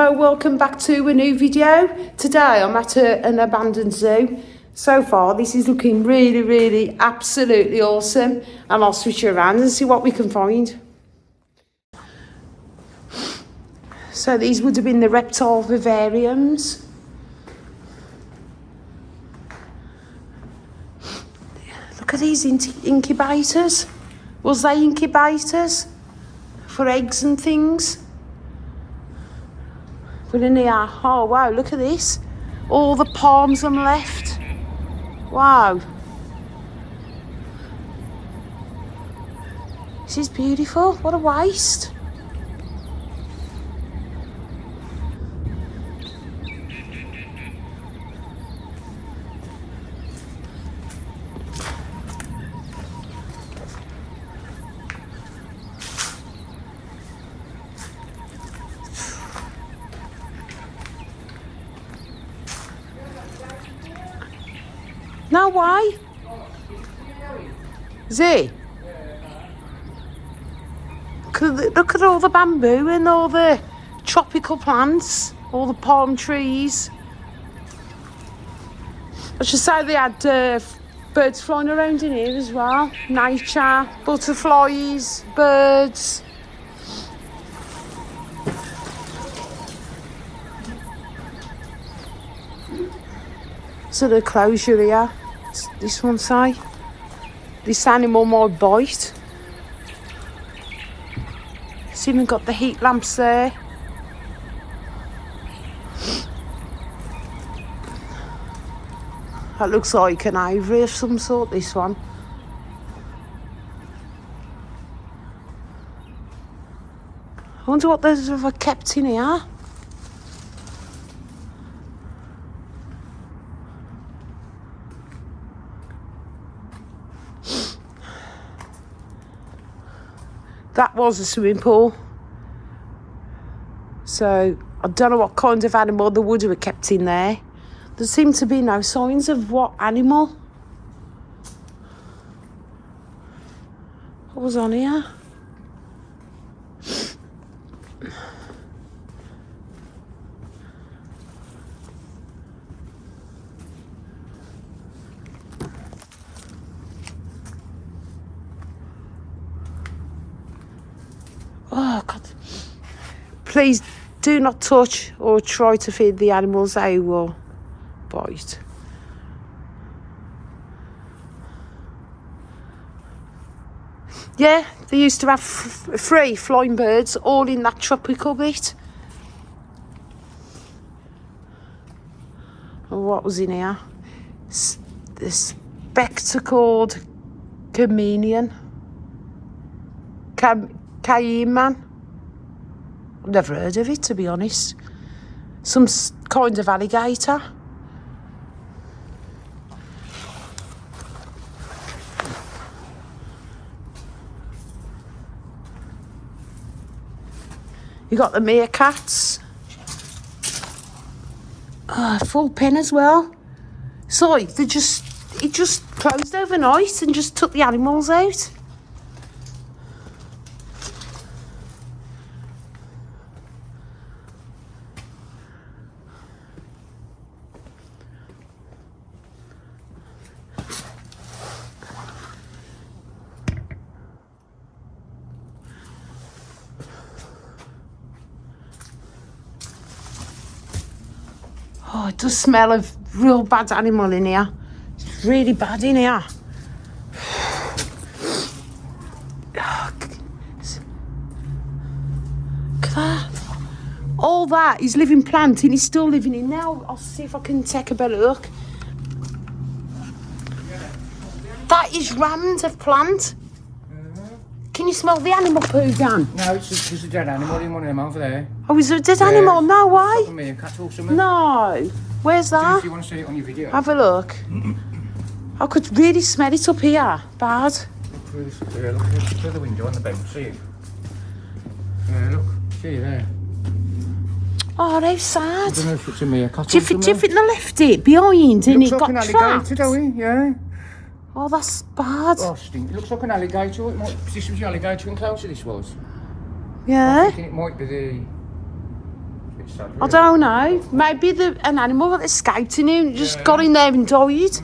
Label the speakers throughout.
Speaker 1: Hello, welcome back to a new video. Today I'm at an abandoned zoo. So far this is looking really absolutely awesome, and I'll switch it around and see what we can find. So these would have been the reptile vivariums. Look at these incubators. Was they incubators for eggs and things? But in here, oh wow, look at this. All the palms on the left. Wow. This is beautiful. What a waste. No way. Is it? Look at all the bamboo and all the tropical plants, all the palm trees. I should say they had birds flying around in here as well. Nature, butterflies, birds. So the closure here. This one say, this animal might bite. It's even got the heat lamps there. That looks like an ivory of some sort, this one. I wonder what they've ever kept in here. That was a swimming pool. So I don't know what kind of animal they would have kept in there. There seem to be no signs of what animal. What was on here? Oh God. Please do not touch or try to feed the animals, they will bite. Yeah, they used to have free flying birds all in that tropical bit. Oh, what was in here? The spectacled chameleon. Cayman. I've never heard of it, to be honest. Some kind of alligator. You got the meerkats. Full pen as well. So it just closed overnight and just took the animals out. Oh, it does smell of real bad animal in here. It's really bad in here. Look at that. All that is living plant and he's still living in now. I'll see if I can take a better look. That is rammed of plant. Can you smell the animal poo, Dan?
Speaker 2: No, it's just a dead animal in one of them over there.
Speaker 1: Oh, is there a dead animal? No way. No. Where's that?
Speaker 2: If you want to see it on your video.
Speaker 1: Have a look. I could really smell it up here. Bad.
Speaker 2: Look through the window on the bench, see it? Yeah, look. See you there.
Speaker 1: Oh, how sad.
Speaker 2: I don't know if it's a meerkat.
Speaker 1: Do you think they left it behind and it got
Speaker 2: like
Speaker 1: trapped?
Speaker 2: Yeah.
Speaker 1: Oh, that's bad.
Speaker 2: Oh, stink. It looks like an alligator. This was the alligator enclosure, this was.
Speaker 1: Yeah.
Speaker 2: I'm thinking it might be bit sad.
Speaker 1: I don't know. Maybe an animal that escaped in him just got in there and died.
Speaker 2: It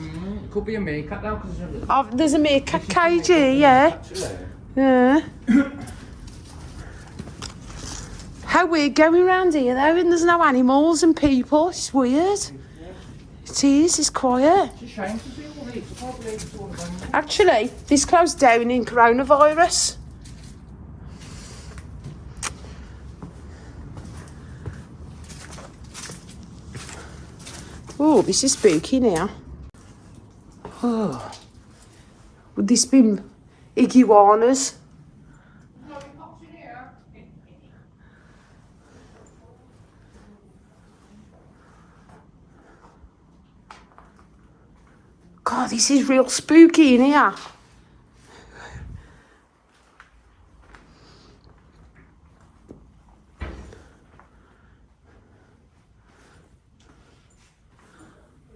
Speaker 2: could be a meerkat now, because
Speaker 1: There's a meerkat cage here, yeah. Yeah. How weird going round here though, and there's no animals and people. It's weird. It is, it's quiet.
Speaker 2: It's a shame to see all these. I can't believe it's all of them.
Speaker 1: Actually, this closed down in coronavirus. Oh, this is spooky now. Oh. Would this be iguanas? God, this is real spooky in here.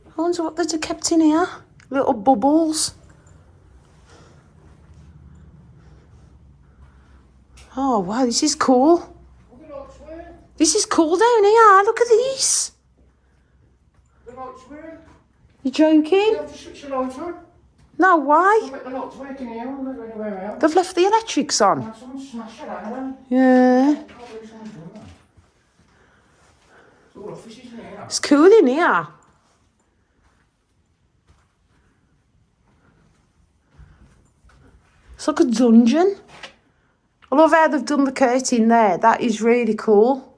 Speaker 1: I wonder what they've kept in here. Little bubbles. Oh, wow, this is cool. This is cool down here. Look at these. You joking? No, why? They've left the electrics on. Yeah. It's cool in here. It's like a dungeon. I love how they've done the curtain there. That is really cool.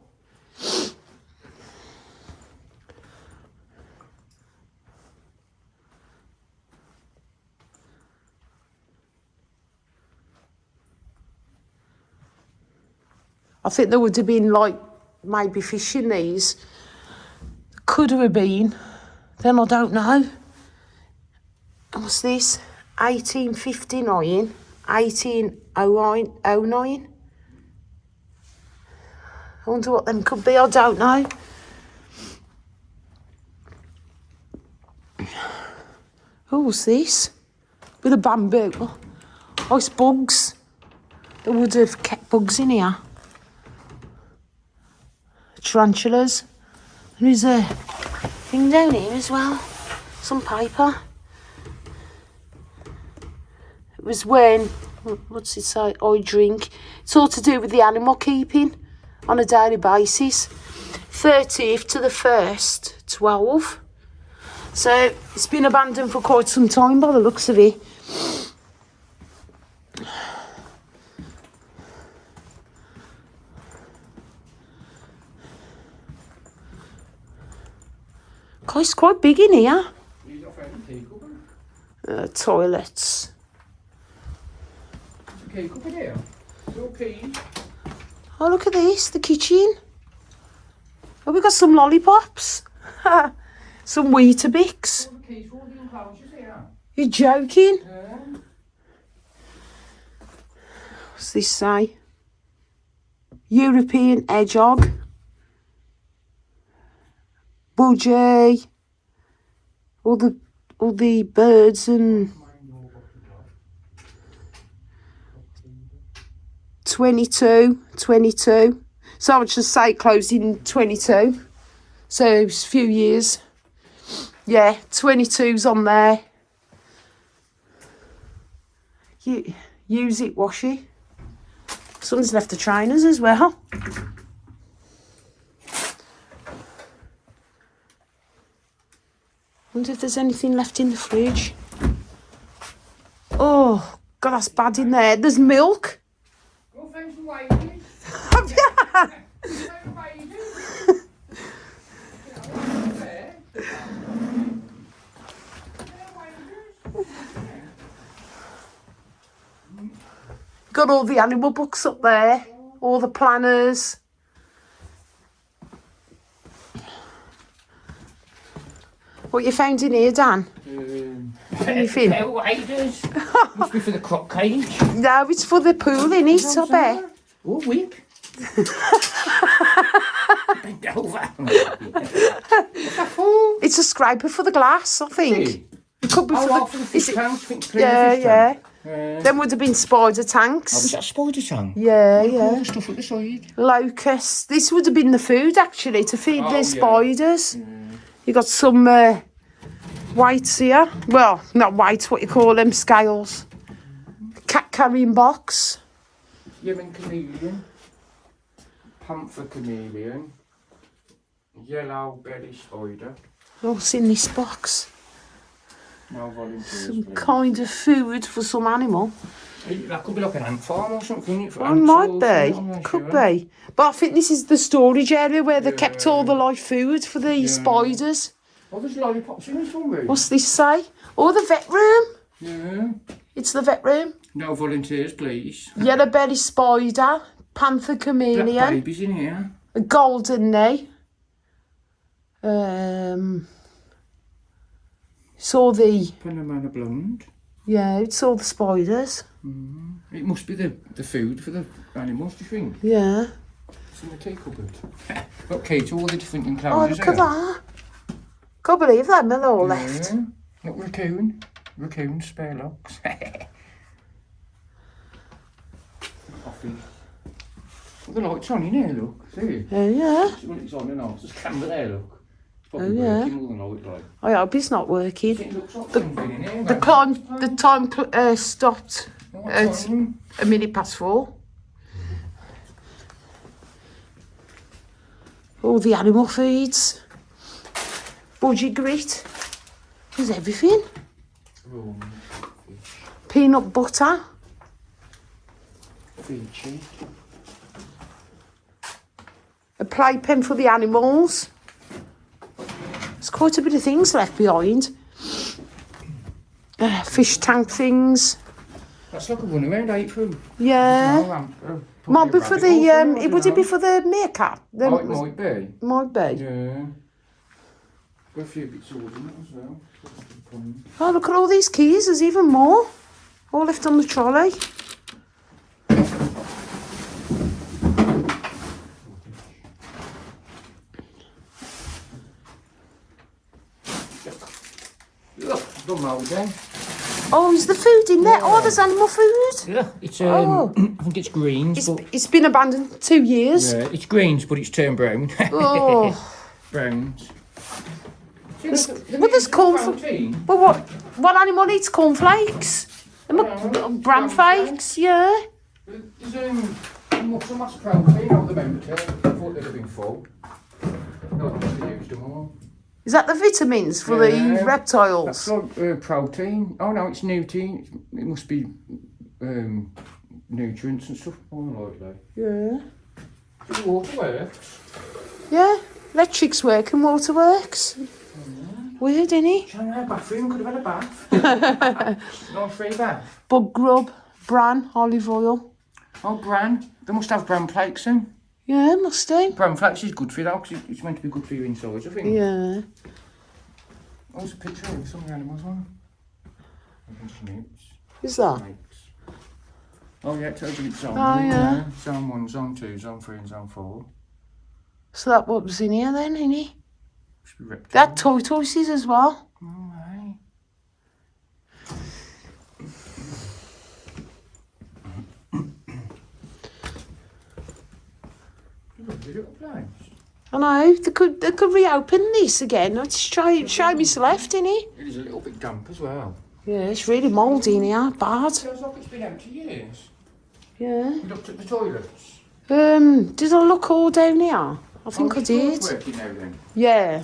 Speaker 1: I think there would have been like maybe fish in these. Could have been. Then I don't know. What's this? 1859, 1809. I wonder what them could be. I don't know. Oh, what's this? With a bamboo. Oh, it's bugs. They would have kept bugs in here. Tarantulas. There's a thing down here as well. Some paper. It was when, what's it say? I drink. It's all to do with the animal keeping on a daily basis. 30th to the 1st, 12. So it's been abandoned for quite some time by the looks of it. God, it's quite big in here. Toilets. Oh, look at this, the kitchen. Oh, we got some lollipops. Some Weetabix. You're joking? What's this say? European hedgehog. Budgie. All the birds and 22. So I would just say it closed in 22. So it's a few years. Yeah, 22's on there. Use it, wash it. Someone's left the trainers as well. Wonder if there's anything left in the fridge. Oh, God, that's bad in there. There's milk. Got all the animal books up there, all the planners. What you found in here, Dan? Anything?
Speaker 2: Waders. Must be for the croc cage.
Speaker 1: No, it's for the pool, innit? I bet.
Speaker 2: Oh, whip. Bend over. What's that for?
Speaker 1: It's a scraper for the glass, I think.
Speaker 2: Hey.
Speaker 1: It could be
Speaker 2: Oh,
Speaker 1: for
Speaker 2: right, for the fish tank.
Speaker 1: Yeah. Then would have been spider tanks.
Speaker 2: Oh, was that a spider tank?
Speaker 1: Yeah,
Speaker 2: Look at all
Speaker 1: yeah.
Speaker 2: the stuff at the side.
Speaker 1: Locusts. This would have been the food, actually, to feed
Speaker 2: Oh,
Speaker 1: the
Speaker 2: yeah.
Speaker 1: spiders. You got some whites here. Well, not whites, what you call them, scales. Cat carrying box.
Speaker 2: Yemen chameleon. Panther chameleon. Yellow belly spider.
Speaker 1: What's in this box?
Speaker 2: No volunteers.
Speaker 1: Some
Speaker 2: please.
Speaker 1: kind of food for some animal.
Speaker 2: That could be like an ant farm or something, couldn't it? For
Speaker 1: It
Speaker 2: ants
Speaker 1: might
Speaker 2: or
Speaker 1: be.
Speaker 2: something, I'm not
Speaker 1: Could
Speaker 2: sure.
Speaker 1: be. But I think this is the storage area where they kept all the live food for the spiders.
Speaker 2: Oh, there's lollipops in this one, Ruth.
Speaker 1: What's this say? Oh, the vet room.
Speaker 2: Yeah.
Speaker 1: It's the vet room.
Speaker 2: No volunteers, please.
Speaker 1: Yellow belly spider. Panther
Speaker 2: Black
Speaker 1: chameleon.
Speaker 2: babies in here.
Speaker 1: A golden knee. Saw the
Speaker 2: Panamana blonde.
Speaker 1: yeah, it's all the spiders.
Speaker 2: It must be the food for the animals, do you think?
Speaker 1: Yeah.
Speaker 2: It's in the tea cupboard. Okay, to all the different
Speaker 1: Oh,
Speaker 2: enclosures
Speaker 1: look at that. Can't believe that they're all left.
Speaker 2: Yeah. Look, raccoon. Raccoon, spare locks. Coffee. Well, the light's on in here, look. See?
Speaker 1: Yeah.
Speaker 2: Well, it's on and off. There's a camera there, look. It's probably
Speaker 1: yeah.
Speaker 2: working more than I would like.
Speaker 1: I hope it's not working.
Speaker 2: It looks like something in here.
Speaker 1: The time stopped
Speaker 2: What
Speaker 1: at
Speaker 2: time?
Speaker 1: 4:01. All the animal feeds. Budgie grit. There's everything.
Speaker 2: Oh,
Speaker 1: Peanut butter.
Speaker 2: Fiji.
Speaker 1: A playpen for the animals. There's quite a bit of things left behind. Fish tank things.
Speaker 2: That's like a runaround April.
Speaker 1: Yeah. Might be for the would it be for the meerkat? The,
Speaker 2: Oh, it might be.
Speaker 1: might be.
Speaker 2: Yeah. Got a few bits of wood in it as well.
Speaker 1: Oh, look at all these keys. There's even more. All left on the trolley.
Speaker 2: Look, the mould then.
Speaker 1: Oh, is the food in there? Oh, there's animal food.
Speaker 2: Yeah, it's
Speaker 1: Oh.
Speaker 2: I think it's greens, but
Speaker 1: It's been abandoned 2 years.
Speaker 2: yeah, it's greens, but it's turned brown.
Speaker 1: Oh.
Speaker 2: Browns.
Speaker 1: Well, there's corn. Well, what animal eats cornflakes? Bran flakes, yeah.
Speaker 2: There's muscle mass protein out the member till. I thought they'd have been full. No, they used them all.
Speaker 1: Is that the vitamins for the
Speaker 2: That's
Speaker 1: reptiles?
Speaker 2: like protein. Oh no, it's nutrient. It must be nutrients and stuff more likely.
Speaker 1: Yeah.
Speaker 2: Does the water work?
Speaker 1: Yeah. Electrics work and water works. Weird, innit?
Speaker 2: Shall I have a bathroom? Could have had a bath. No free bath.
Speaker 1: Bug grub, bran, olive oil.
Speaker 2: Oh, bran. They must have bran flakes in.
Speaker 1: Yeah, must do.
Speaker 2: Bran flakes is good for you though, because it's meant to be good for your insides, I think.
Speaker 1: Yeah.
Speaker 2: Oh, there's a picture of some of the animals on. Snakes.
Speaker 1: Is that?
Speaker 2: Snakes. Oh yeah, it tells you it's zone.
Speaker 1: Oh, yeah.
Speaker 2: Zone 1, Zone 2, Zone 3 and Zone 4.
Speaker 1: So that what was in here then, innit?
Speaker 2: Must be reptiles.
Speaker 1: They had tortoises as well.
Speaker 2: Oh, right. Lovely little place.
Speaker 1: I know, they could reopen this again. Let's show me it's left, innit?
Speaker 2: It is a little bit damp as well.
Speaker 1: Yeah, it's really mouldy in here, bad.
Speaker 2: It feels like it's been empty years.
Speaker 1: Yeah.
Speaker 2: You looked at the toilets.
Speaker 1: Did I look all down here? I think I did.
Speaker 2: Working now then.
Speaker 1: Yeah.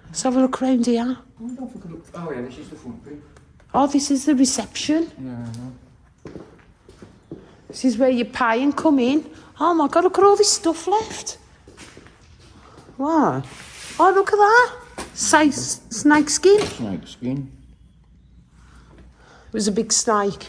Speaker 1: Let's have a look around here.
Speaker 2: Oh, don't think I looked. Oh yeah, this is the front bit.
Speaker 1: Oh, this is the reception.
Speaker 2: Yeah, I know.
Speaker 1: This is where you pay and come in. Oh my God, look at all this stuff left. Wow. Oh, look at that. Snake skin. It
Speaker 2: Snake skin.
Speaker 1: was a big snake.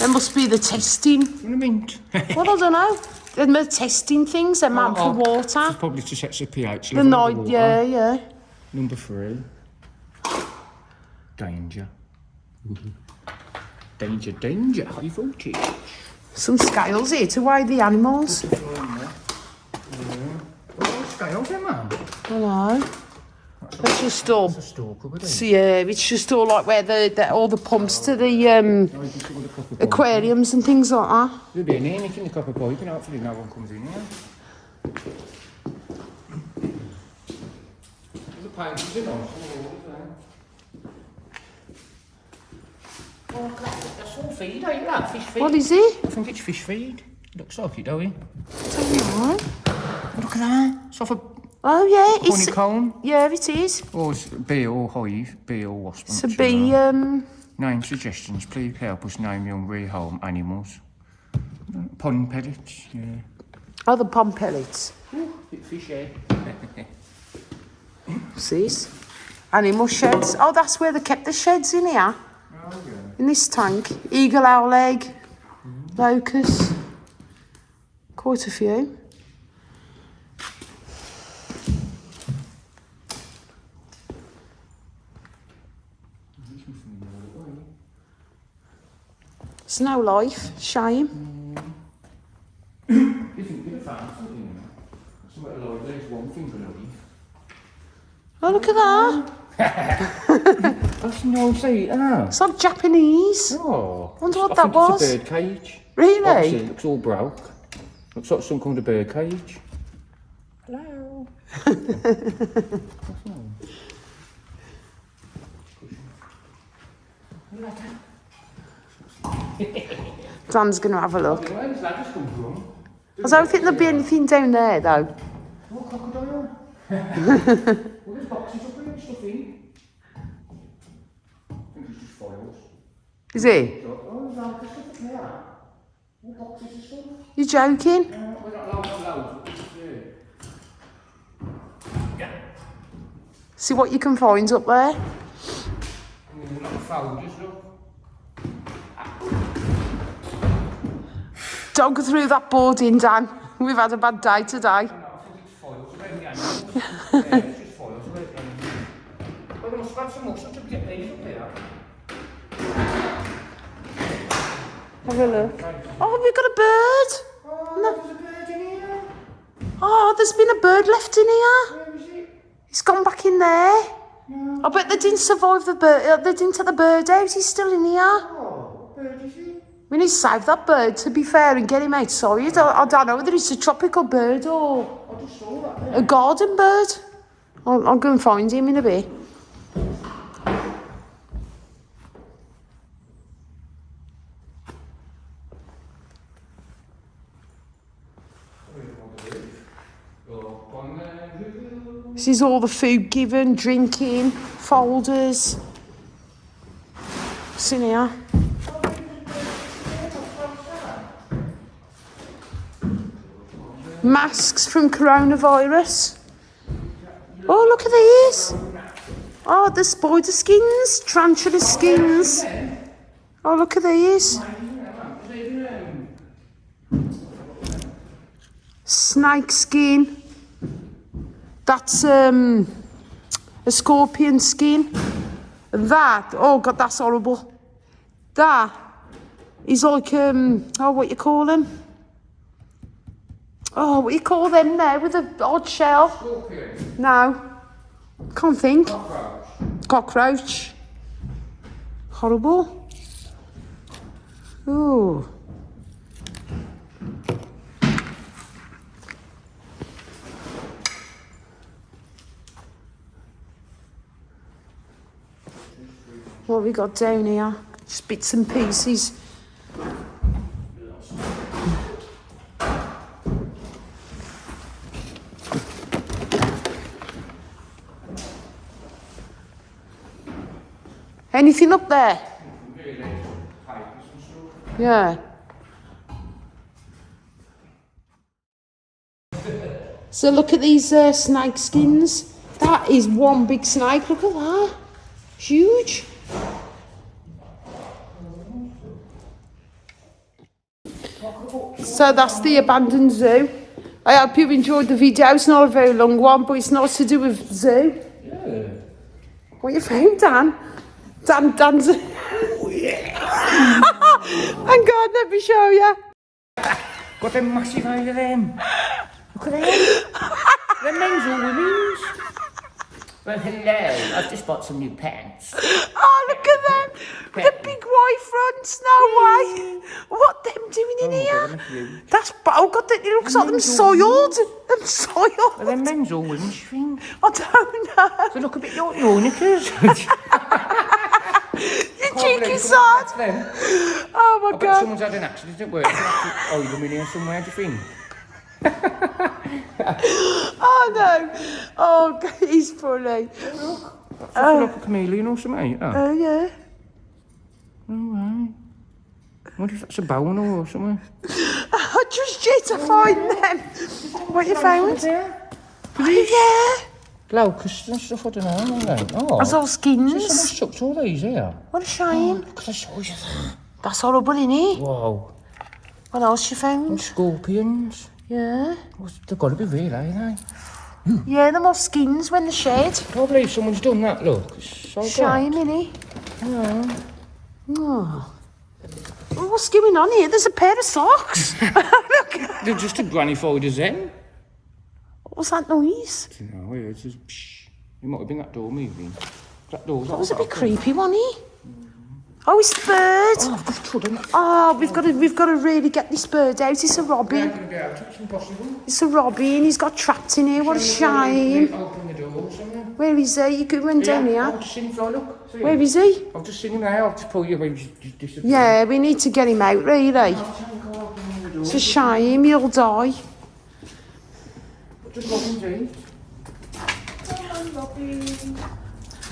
Speaker 1: That must be the testing.
Speaker 2: In a mint.
Speaker 1: Well, I don't know. They're testing things. They're meant for water.
Speaker 2: It's probably to check the pH
Speaker 1: The
Speaker 2: level.
Speaker 1: night,
Speaker 2: of the water.
Speaker 1: yeah.
Speaker 2: Number 3. Danger. Danger, danger. High voltage.
Speaker 1: Some scales here to weigh the animals.
Speaker 2: Oh, scales, Emma.
Speaker 1: Hello. It's just all.
Speaker 2: It's a store cupboard,
Speaker 1: So yeah, it's just all like where all the pumps to the aquariums and things like that.
Speaker 2: There'll be an nick in the copper pipe and hopefully no one comes in here. There's a pint of it on. Oh, that's all feed, ain't that? Fish feed.
Speaker 1: What is it?
Speaker 2: I think it's fish feed. Looks like it, don't it?
Speaker 1: Alright.
Speaker 2: Look at that. It's off a
Speaker 1: Oh yeah, it's
Speaker 2: honeycomb.
Speaker 1: yeah, it is.
Speaker 2: Or it's bee or hive, bee or wasp.
Speaker 1: It's a bee.
Speaker 2: Name suggestions, please help us name young rehome animals. Pond pellets, yeah.
Speaker 1: Oh, the pond pellets.
Speaker 2: Ooh, bit fish egg.
Speaker 1: See? Animal sheds. Oh, that's where they kept the sheds in here.
Speaker 2: Oh, yeah.
Speaker 1: In this tank. Eagle owl egg. Locust. Quite a few. It's no life. Shame.
Speaker 2: You think you'd have found something, you know? Something like there's one thing for a leaf.
Speaker 1: Oh, look at that.
Speaker 2: That's nice, eh?
Speaker 1: It's like Japanese.
Speaker 2: Oh.
Speaker 1: Wonder what
Speaker 2: I
Speaker 1: that
Speaker 2: think
Speaker 1: was.
Speaker 2: It's a bird cage.
Speaker 1: Really?
Speaker 2: Obviously, it looks all broke. Looks like some kind of bird cage. Hello.
Speaker 1: Dan's going to have a look.
Speaker 2: Where does that just come from?
Speaker 1: I don't think there'll be anything down there, though.
Speaker 2: Oh, crocodile. Well, there's boxes up here and stuff in. I think it's just foils.
Speaker 1: Is it?
Speaker 2: Oh, there's all this stuff up there. All boxes and stuff.
Speaker 1: You joking?
Speaker 2: We're not loads, but it's yeah.
Speaker 1: See what you can find up there.
Speaker 2: Not the folders, look.
Speaker 1: Don't go through that boarding, Dan. We've had a bad day today.
Speaker 2: I think it's foils around the animals. Yeah, it's just foils around the animals. Well, they must have had some muscle to get these up here.
Speaker 1: Have a look. Oh, we've got a bird.
Speaker 2: Oh,
Speaker 1: No.
Speaker 2: there's a bird in here.
Speaker 1: Oh, there's been a bird left in here.
Speaker 2: Where is it?
Speaker 1: He's gone back in there.
Speaker 2: No.
Speaker 1: I bet they didn't survive the bird. They didn't take the bird out. He's still in here.
Speaker 2: Oh, what bird is it?
Speaker 1: We need to save that bird, to be fair, and get him outside. I don't know whether it's a tropical bird or
Speaker 2: I just saw that there.
Speaker 1: a garden bird. I'll go and find him in a bit. This is all the food given, drinking, folders. What's in here? Masks from coronavirus. Oh, look at these. Oh, the spider skins, tarantula skins. Oh, look at these. Snake skin. That's a scorpion skin. That, oh God, that's horrible. That is like, oh, what you call them? Oh, what you call them now with the odd shell?
Speaker 2: Scorpion.
Speaker 1: No, can't think.
Speaker 2: Cockroach.
Speaker 1: Cockroach. Horrible. Ooh. What have we got down here? Just bits and pieces. Anything up there? Yeah. So look at these snake skins. That is one big snake. Look at that. Huge. So that's the abandoned zoo. I hope you enjoyed the video. It's not a very long one, but it's nice to do with zoo.
Speaker 2: Yeah.
Speaker 1: What you found, Dan? Dan's... Oh, yeah. Hang on, let me show you.
Speaker 2: Got them massive eyes of them. Look at them. They're men's or women's. Well, hello. I've just bought some new pants.
Speaker 1: Oh, look at them. The big white fronts. No way. What them doing in here? That's, oh God, it looks like them soiled. Them soiled.
Speaker 2: Are them men's or women's things?
Speaker 1: I don't know.
Speaker 2: They look a bit like your knickers.
Speaker 1: You cheeky sod. Oh my
Speaker 2: I bet
Speaker 1: God.
Speaker 2: someone's had an accident at work. Oh, you're in here somewhere, do you think?
Speaker 1: Oh no. Oh, he's funny.
Speaker 2: Oh, like a chameleon or something.
Speaker 1: Oh yeah.
Speaker 2: Oh, right. What if that's a bone or something?
Speaker 1: I just yet to find them. What you found? Oh yeah.
Speaker 2: Locusts and stuff, I don't know. Oh,
Speaker 1: That's all skins.
Speaker 2: someone's chucked all these here.
Speaker 1: What a shame.
Speaker 2: Look at the size of that.
Speaker 1: That's horrible, isn't it?
Speaker 2: Whoa.
Speaker 1: What else you found?
Speaker 2: Scorpions.
Speaker 1: Yeah.
Speaker 2: They've got to be real, ain't they?
Speaker 1: Yeah, them all skins when they're shed.
Speaker 2: I can't believe someone's done that, look. It's so
Speaker 1: Shame, innit?
Speaker 2: Yeah.
Speaker 1: Oh. Well, what's going on here? There's a pair of socks. Look.
Speaker 2: They're just a granny folders then.
Speaker 1: What was that noise?
Speaker 2: I don't know, it's just psh. It might have been that door moving. That door's
Speaker 1: That was a bit creepy, wasn't it? Oh, it's the bird.
Speaker 2: Oh, I've just trod on that.
Speaker 1: Oh, we've got to really get this bird out. It's a robin.
Speaker 2: Going to be out. It's impossible.
Speaker 1: It's a robin. He's got trapped in here. What a shame.
Speaker 2: Open the door or something.
Speaker 1: Where is he? You could run down here.
Speaker 2: I've just seen him fly, look. See
Speaker 1: Where
Speaker 2: him?
Speaker 1: is he?
Speaker 2: I've just seen him now. I'll just pull you away. Just disappear.
Speaker 1: Yeah, we need to get him out, really. It's a shame. He'll die.
Speaker 2: Just lock him deep.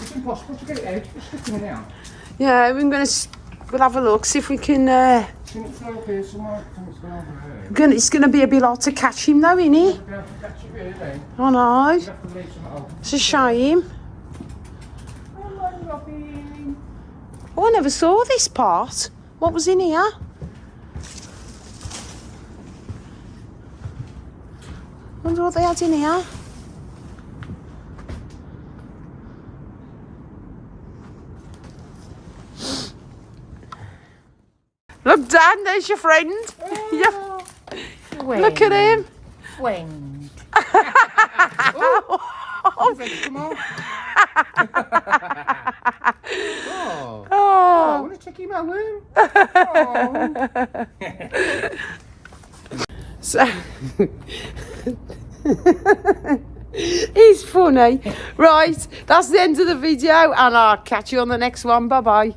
Speaker 2: It's impossible to get it out. Just stick him now.
Speaker 1: Yeah, we'll have a look, see if we can.
Speaker 2: Can it fly up here somewhere? I think it's going over there.
Speaker 1: It's going to be a bit hard to catch him, though, isn't it?
Speaker 2: You'll be able to catch it really.
Speaker 1: I know.
Speaker 2: You have to leave some open.
Speaker 1: It's a shame. Oh, I never saw this part. What was in here? Wonder what they had in here. Look, Dan, there's your friend. Yeah. Look at him.
Speaker 2: Friend. Come on. I want to check him out.
Speaker 1: So, he's funny. Right, that's the end of the video, and I'll catch you on the next one. Bye bye.